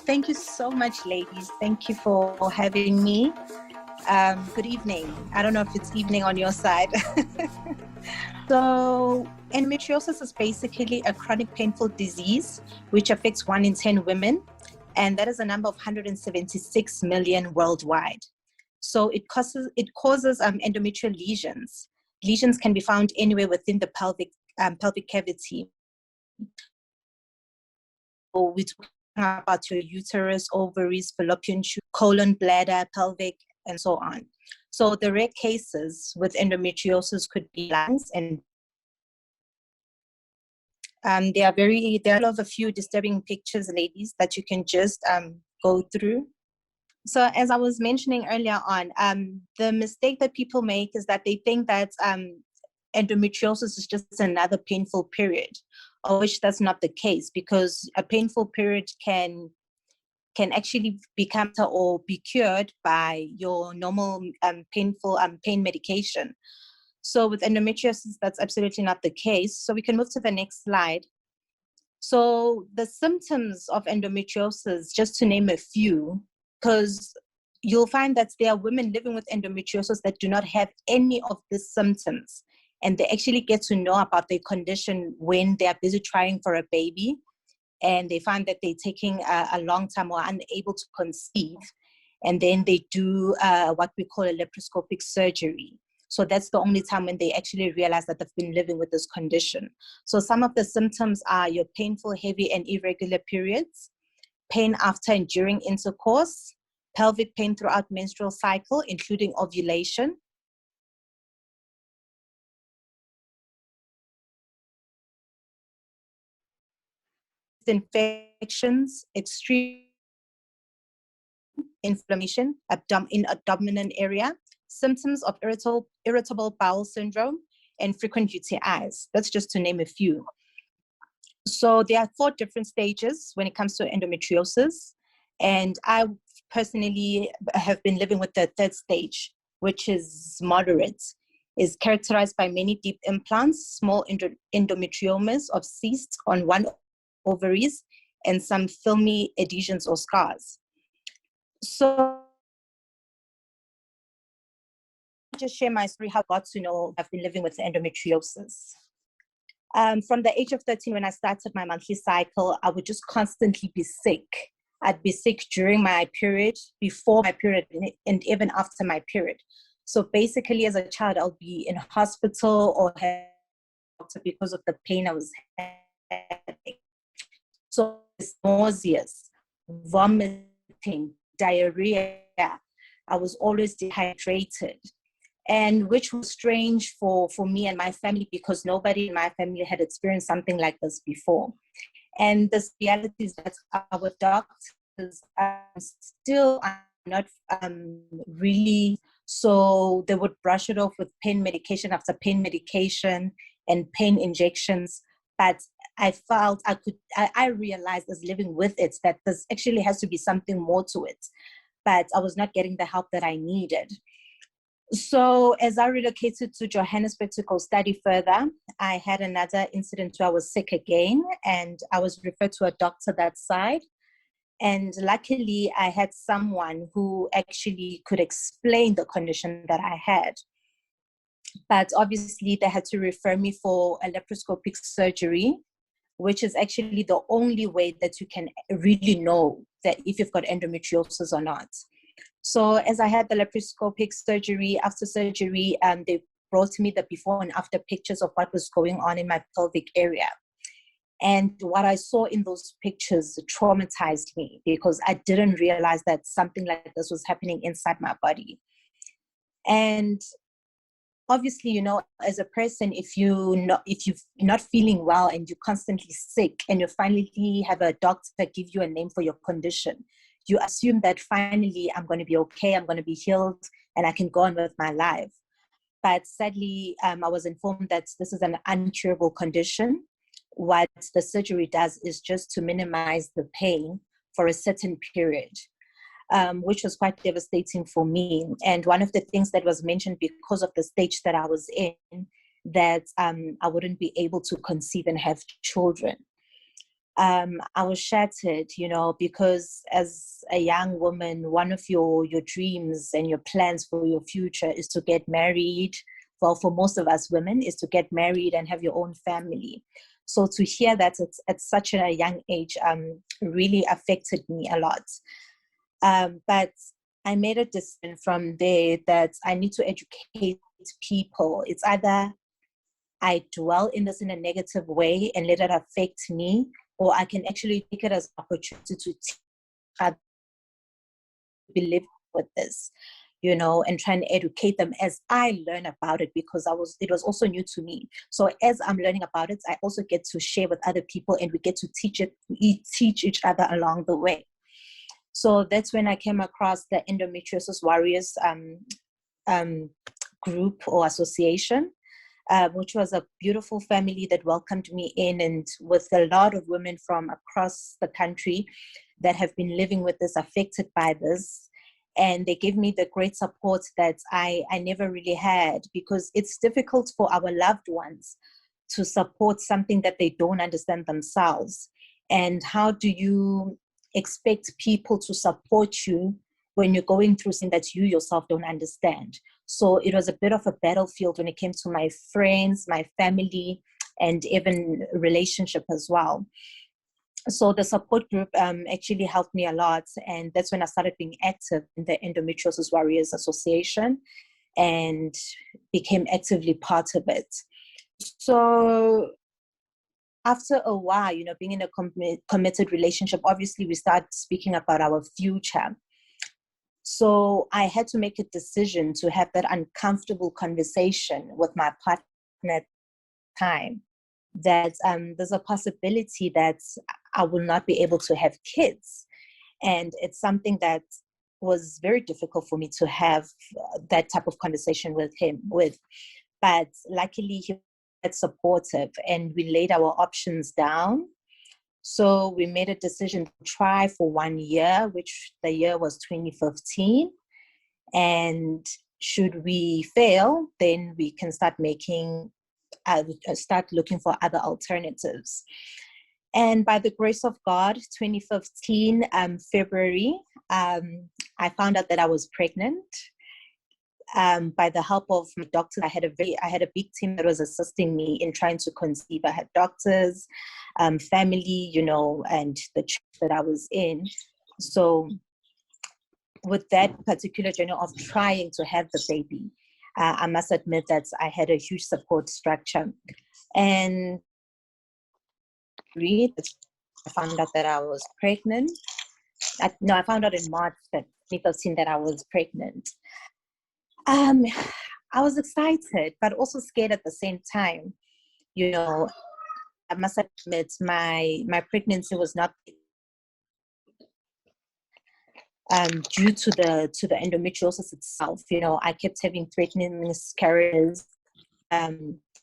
Thank you so much, ladies. Thank you for having me. Good evening. I don't know if it's evening on your side. So, endometriosis is basically a chronic painful disease which affects 1 in 10 women, and that is a number of 176 million worldwide. So it causes endometrial lesions. Lesions can be found anywhere within the pelvic cavity. So we're talking about your uterus, ovaries, fallopian tube, colon, bladder, pelvic, and so on. So the rare cases with endometriosis could be lungs, and there are a few disturbing pictures, ladies, that you can just go through. So as I was mentioning earlier on, the mistake that people make is that they think that endometriosis is just another painful period, of which that's not the case, because a painful period can actually become or be cured by your normal pain medication. So with endometriosis, that's absolutely not the case. So we can move to the next slide. So the symptoms of endometriosis, just to name a few, because you'll find that there are women living with endometriosis that do not have any of the symptoms, and they actually get to know about their condition when they are busy trying for a baby, and they find that they're taking a long time or unable to conceive, and then they do what we call a laparoscopic surgery. So that's the only time when they actually realize that they've been living with this condition. So some of the symptoms are your painful, heavy, and irregular periods, pain after and during intercourse, pelvic pain throughout menstrual cycle, including ovulation, infections, extreme inflammation in abdominal area, symptoms of irritable bowel syndrome, and frequent UTIs. That's just to name a few. So there are 4 different stages when it comes to endometriosis. And I personally have been living with the 3rd stage, which is moderate. Is characterized by many deep implants, small endometriomas of cysts on one ovaries, and some filmy adhesions or scars. So I'll just share my story, how I got to know I've been living with endometriosis. From the age of 13, when I started my monthly cycle, I would just constantly be sick. I'd be sick during my period, before my period, and even after my period. So basically, as a child, I'll be in hospital or because of the pain I was having. So it's nauseous, vomiting, diarrhea. I was always dehydrated, and which was strange for me and my family, because nobody in my family had experienced something like this before. And this reality is that our doctors still are not really, so they would brush it off with pain medication after pain medication and pain injections. But I felt I realized as living with it that this actually has to be something more to it. But I was not getting the help that I needed. So as I relocated to Johannesburg to go study further, I had another incident where I was sick again, and I was referred to a doctor that side. And luckily, I had someone who actually could explain the condition that I had. But obviously, they had to refer me for a laparoscopic surgery, which is actually the only way that you can really know that if you've got endometriosis or not. So as I had the laparoscopic surgery, after surgery, they brought me the before and after pictures of what was going on in my pelvic area. And what I saw in those pictures traumatized me, because I didn't realize that something like this was happening inside my body. And obviously, you know, as a person, if you're not feeling well and you're constantly sick, and you finally have a doctor give you a name for your condition, you assume that finally I'm going to be okay, I'm going to be healed, and I can go on with my life. But sadly, I was informed that this is an incurable condition. What the surgery does is just to minimize the pain for a certain period, which was quite devastating for me. And one of the things that was mentioned, because of the stage that I was in, that I wouldn't be able to conceive and have children. I was shattered, because as a young woman, one of your dreams and your plans for your future is to get married. Well, for most of us women, is to get married and have your own family. So to hear that at such a young age really affected me a lot. But I made a decision from there that I need to educate people. It's either I dwell in this in a negative way and let it affect me, or I can actually take it as an opportunity to teach others to live with this, and try and educate them as I learn about it, because it was also new to me. So as I'm learning about it, I also get to share with other people, and we get to teach each other along the way. So that's when I came across the Endometriosis Warriors group or association, which was a beautiful family that welcomed me in, and with a lot of women from across the country that have been living with this, affected by this. And they gave me the great support that I never really had, because it's difficult for our loved ones to support something that they don't understand themselves. And how do you expect people to support you when you're going through something that you yourself don't understand? So it was a bit of a battlefield when it came to my friends, my family, and even relationship as well. So the support group actually helped me a lot. And that's when I started being active in the Endometriosis Warriors Association and became actively part of it. So after a while, being in a committed relationship, obviously we start speaking about our future. So I had to make a decision to have that uncomfortable conversation with my partner at the time, that there's a possibility that I will not be able to have kids. And it's something that was very difficult for me to have that type of conversation with him. But luckily he was supportive, and we laid our options down. So we made a decision to try for 1 year, which the year was 2015. And should we fail, then we can start looking for other alternatives. And by the grace of God, 2015, February, I found out that I was pregnant. By the help of my doctors, I had a big team that was assisting me in trying to conceive. I had doctors, family, and the church that I was in. So with that particular journey of trying to have the baby, I must admit that I had a huge support structure. And I found out that I was pregnant. I found out in March that 2015 that I was pregnant. I was excited, but also scared at the same time. I must admit my pregnancy was not due to the endometriosis itself. I kept having threatening miscarriages. There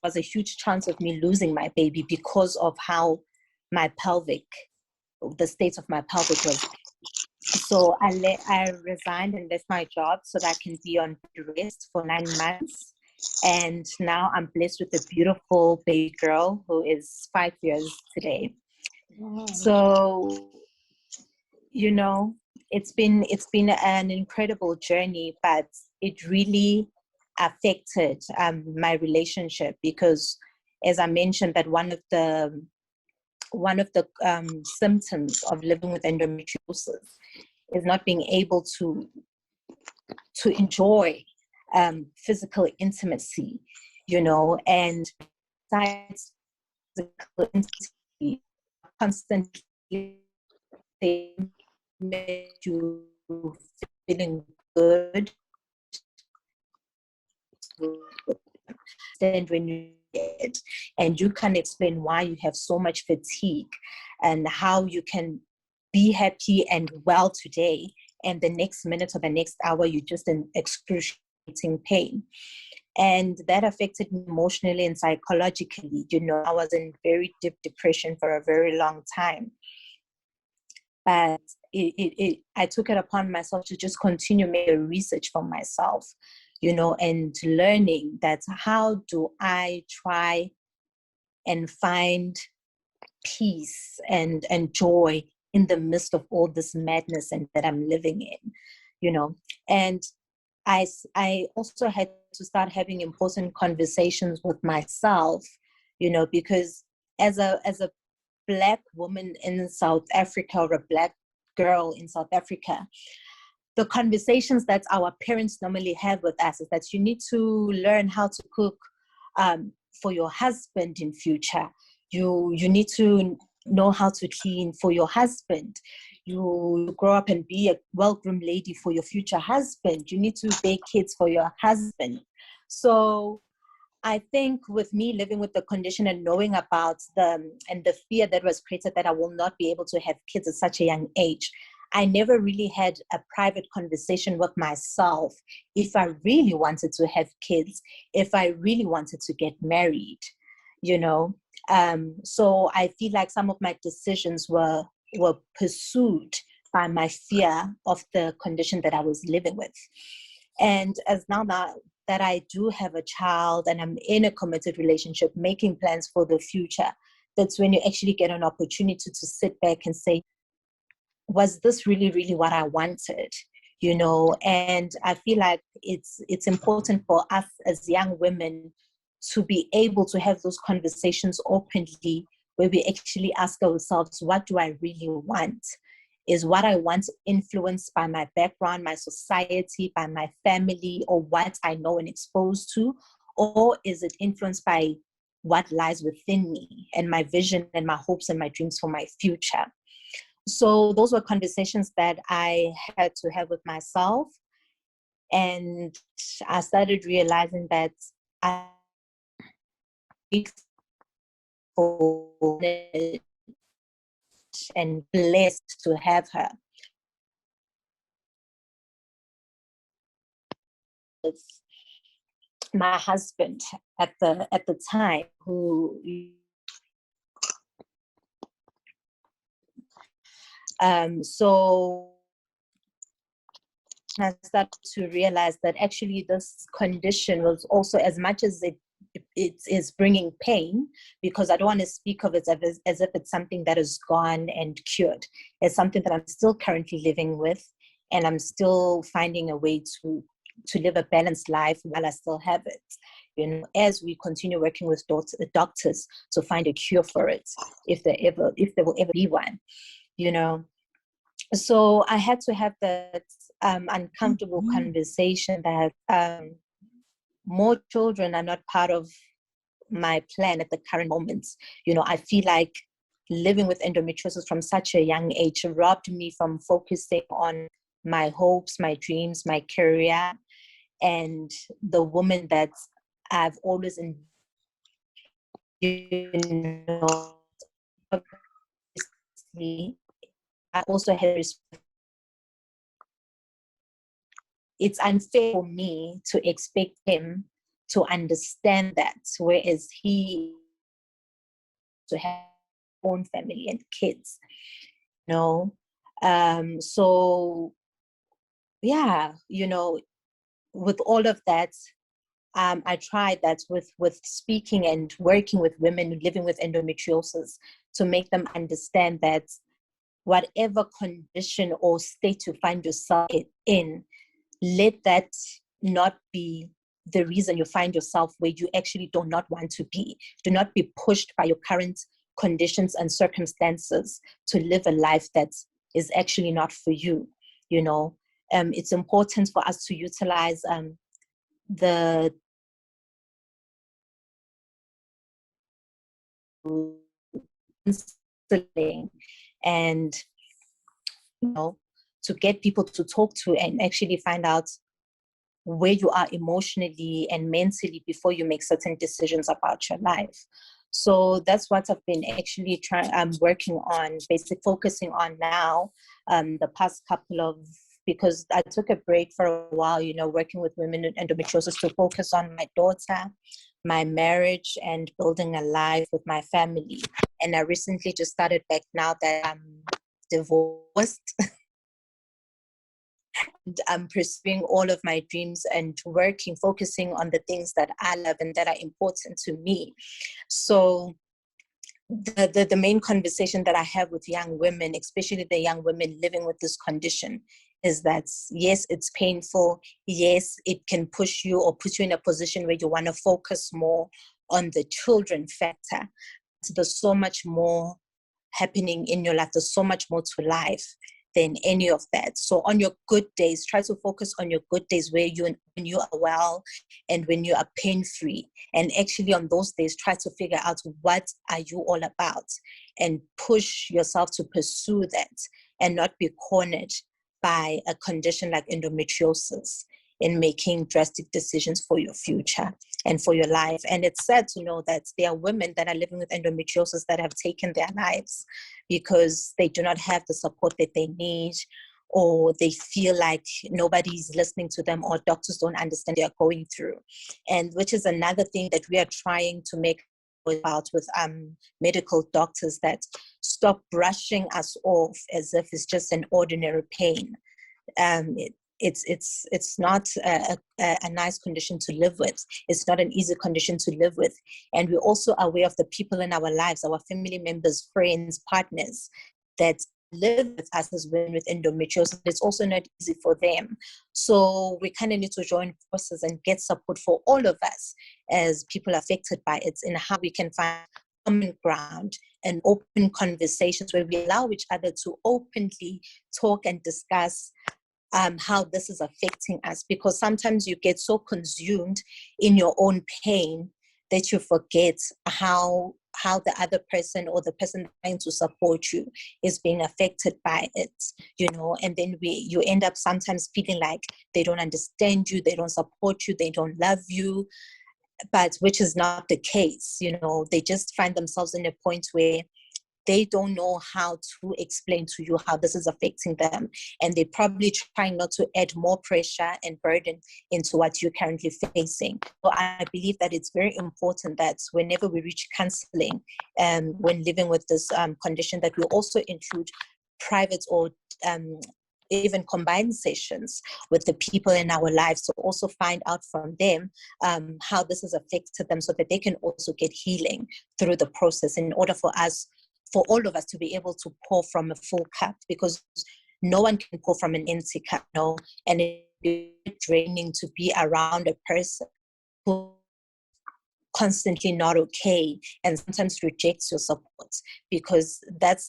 was a huge chance of me losing my baby because of how the state of my pelvic was. So I resigned and left my job so that I can be on rest for 9 months. And now I'm blessed with a beautiful baby girl who is 5 years today. Wow. So, it's been an incredible journey, but it really affected my relationship, because, as I mentioned, that one of the symptoms of living with endometriosis is not being able to enjoy physical intimacy, and besides physical intimacy, constantly make you feeling good. And when you get, and you can explain why you have so much fatigue and how you can be happy and well today, and the next minute or the next hour you're just in excruciating pain. And that affected me emotionally and psychologically. I was in very deep depression for a very long time. But I took it upon myself to just continue making research for myself, and learning that how do I try and find peace and joy in the midst of all this madness and that I'm living in, and I also had to start having important conversations with myself, because as a Black woman in South Africa, or a Black girl in South Africa, the conversations that our parents normally have with us is that you need to learn how to cook for your husband in future. You need to know how to clean for your husband. You grow up and be a well-groomed lady for your future husband. You need to bake kids for your husband. So I think with me living with the condition and knowing about the fear that was created that I will not be able to have kids at such a young age, I never really had a private conversation with myself if I really wanted to have kids, if I really wanted to get married, So I feel like some of my decisions were pursued by my fear of the condition that I was living with. And as now that I do have a child and I'm in a committed relationship, making plans for the future, that's when you actually get an opportunity to sit back and say, was this really, really what I wanted? And I feel like it's important for us as young women to be able to have those conversations openly, where we actually ask ourselves, what do I really want? Is what I want influenced by my background, my society, by my family, or what I know and exposed to? Or is it influenced by what lies within me and my vision and my hopes and my dreams for my future? So those were conversations that I had to have with myself. And I started realizing that I and blessed to have her. With my husband at the time, who so I started to realize that actually this condition was also, as much as it is bringing pain, because I don't want to speak of it as if it's something that is gone and cured. It's something that I'm still currently living with, and I'm still finding a way to live a balanced life while I still have it. As we continue working with doctors to find a cure for it, if there will ever be one. So I had to have that uncomfortable conversation that more children are not part of my plan at the current moment. I feel like living with endometriosis from such a young age robbed me from focusing on my hopes, my dreams, my career, and the woman that I've always I also had respect. It's unfair for me to expect him to understand that, whereas he to have own family and kids, so yeah, with all of that, I tried that with speaking and working with women living with endometriosis to make them understand that whatever condition or state you find yourself in, let that not be the reason you find yourself where you actually do not want to be. Do not be pushed by your current conditions and circumstances to live a life that is actually not for you. It's important for us to utilize the counseling and to get people to talk to and actually find out where you are emotionally and mentally before you make certain decisions about your life. So that's what I've been actually working on, basically focusing on now, the past couple of, because I took a break for a while, working with women with endometriosis to focus on my daughter, my marriage, and building a life with my family. And I recently just started back now that I'm divorced. And I'm pursuing all of my dreams and focusing on the things that I love and that are important to me. So the main conversation that I have with young women, especially the young women living with this condition, is that yes, it's painful. Yes, it can push you or put you in a position where you want to focus more on the children factor. So there's so much more happening in your life. There's so much more to life than any of that. So on your good days, try to focus on your good days where when you are well and when you are pain-free. And actually on those days, try to figure out what are you all about and push yourself to pursue that and not be cornered by a condition like endometriosis in making drastic decisions for your future and for your life. And it's sad to know that there are women that are living with endometriosis that have taken their lives because they do not have the support that they need, or they feel like nobody's listening to them, or doctors don't understand they're going through. And which is another thing that we are trying to make about with medical doctors, that stop brushing us off as if it's just an ordinary pain. It's not a nice condition to live with. It's not an easy condition to live with. And we're also aware of the people in our lives, our family members, friends, partners that live with us as women with endometriosis. It's also not easy for them. So we kind of need to join forces and get support for all of us as people affected by it, in how we can find common ground and open conversations where we allow each other to openly talk and discuss how this is affecting us. Because sometimes you get so consumed in your own pain that you forget how the other person or the person trying to support you is being affected by it, and then you end up sometimes feeling like they don't understand you, they don't support you, they don't love you, but which is not the case. They just find themselves in a point where they don't know how to explain to you how this is affecting them. And they're probably trying not to add more pressure and burden into what you're currently facing. So I believe that it's very important that whenever we reach counseling, when living with this condition, that we also include private or even combined sessions with the people in our lives to also find out from them how this has affected them, so that they can also get healing through the process, in order for all of us to be able to pour from a full cup, because no one can pour from an empty cup, and it's draining to be around a person who constantly not okay and sometimes rejects your support, because that's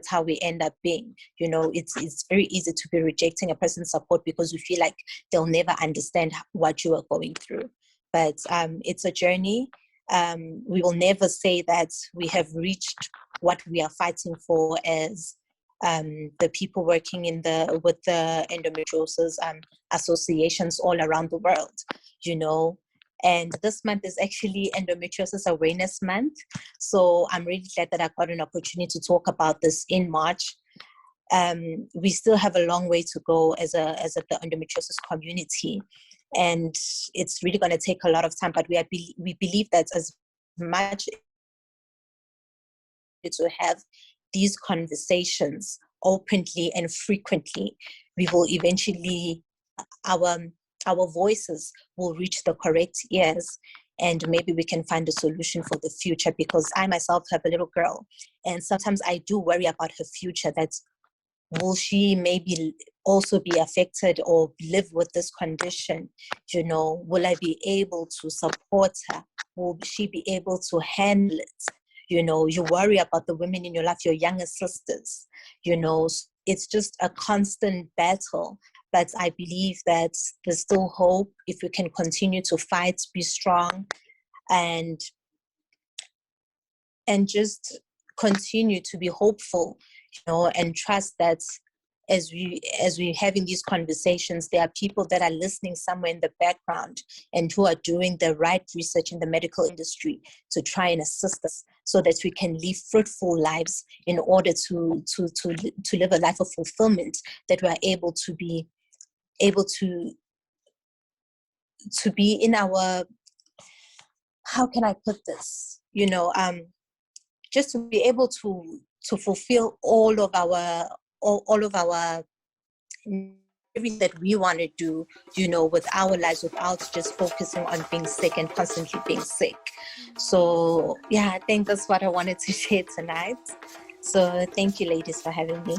how we end up being. It's very easy to be rejecting a person's support because you feel like they'll never understand what you are going through. But it's a journey. We will never say that we have reached what we are fighting for as the people working with the endometriosis associations all around the world, And this month is actually Endometriosis Awareness Month. So I'm really glad that I got an opportunity to talk about this in March. We still have a long way to go as the endometriosis community. And it's really going to take a lot of time, but we believe that as much to have these conversations openly and frequently, we will eventually, our voices will reach the correct ears, and maybe we can find a solution for the future. Because I myself have a little girl, and sometimes I do worry about her future, that will she maybe also be affected or live with this condition? Will I be able to support her? Will she be able to handle it? You worry about the women in your life, your younger sisters. It's just a constant battle. But I believe that there's still hope if we can continue to fight, be strong, and just continue to be hopeful, and trust that as we having these conversations, there are people that are listening somewhere in the background and who are doing the right research in the medical industry to try and assist us, so that we can live fruitful lives in order to live a life of fulfillment, that we are able to be in our, how can I put this, just to be able to fulfill all of our everything that we want to do, with our lives without just focusing on being sick and constantly being sick. So yeah, I think that's what I wanted to share tonight. So thank you, ladies, for having me.